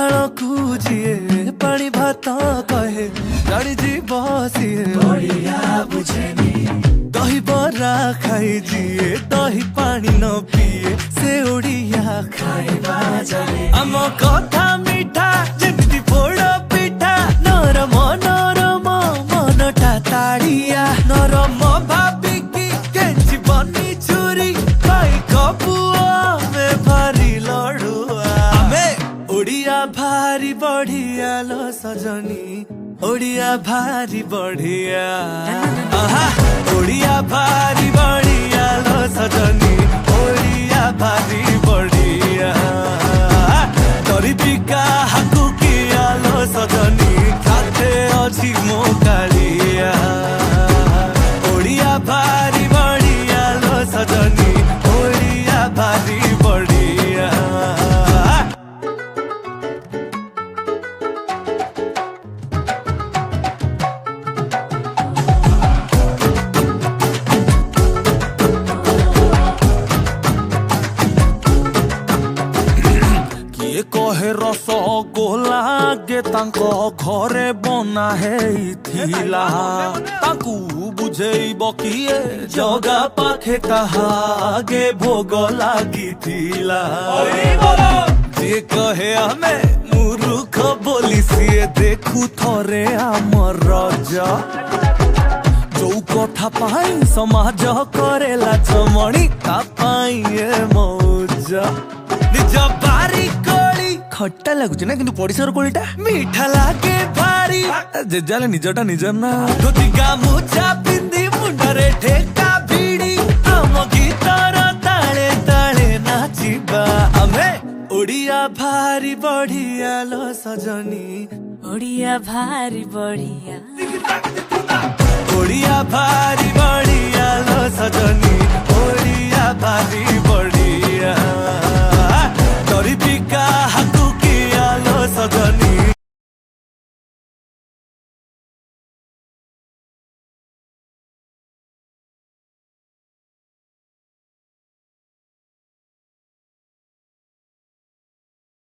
पखाल कुजिए पानी भात कहे गाड़ी जी बसिए दही बरा खाई जिए दही पानी न पिए से ओडिया खाइबा जाने आम कथा मिठा जेमिति पोड़ पिठा नरम नरम मनटा ताड़िया नरम भाबिकी केंची बनी छुरी भाई कपुआ में भारी लड़ुआ आमे ओडिया भारी बढ़िया लो सजनी ओडिया भारी बढ़िया आहा ओडिया भारी बढ़िया लो सजनी ओडिया भारी बढ़िया तरी पिका हाकु किया लो सजनी खाते अछि मो कालिया ओडिया भारी बढ़िया लो सजनी ओडिया भारी बढ़िया कहे रस गोला गे तांको घरे बना हेइथिला ताकू बुझेइब किए जगा पाखे ताहागे भोग लागिथिला जे कहे हमे मुरुख बोली सिए देखू थरे आमर रजा जो कथा पाई समाज करेला चमणी ता पाई ए मौजा निज बारी कोली खट्टा लागुच ना किंतु पड़िसार कोलीटा मीठा लागे भारी जेजाले निजटा निजर ना धोती गामुछा पिंदी मुंडरे ठेका भिड़ी आम गीतर ताले ताले नाचिबा आमे ओडिया भारी बढ़िया लो सजनी ओडिया भारी बढ़िया ओडिया भारी बढ़िया लो सजनी ओडिया भारी बढ़िया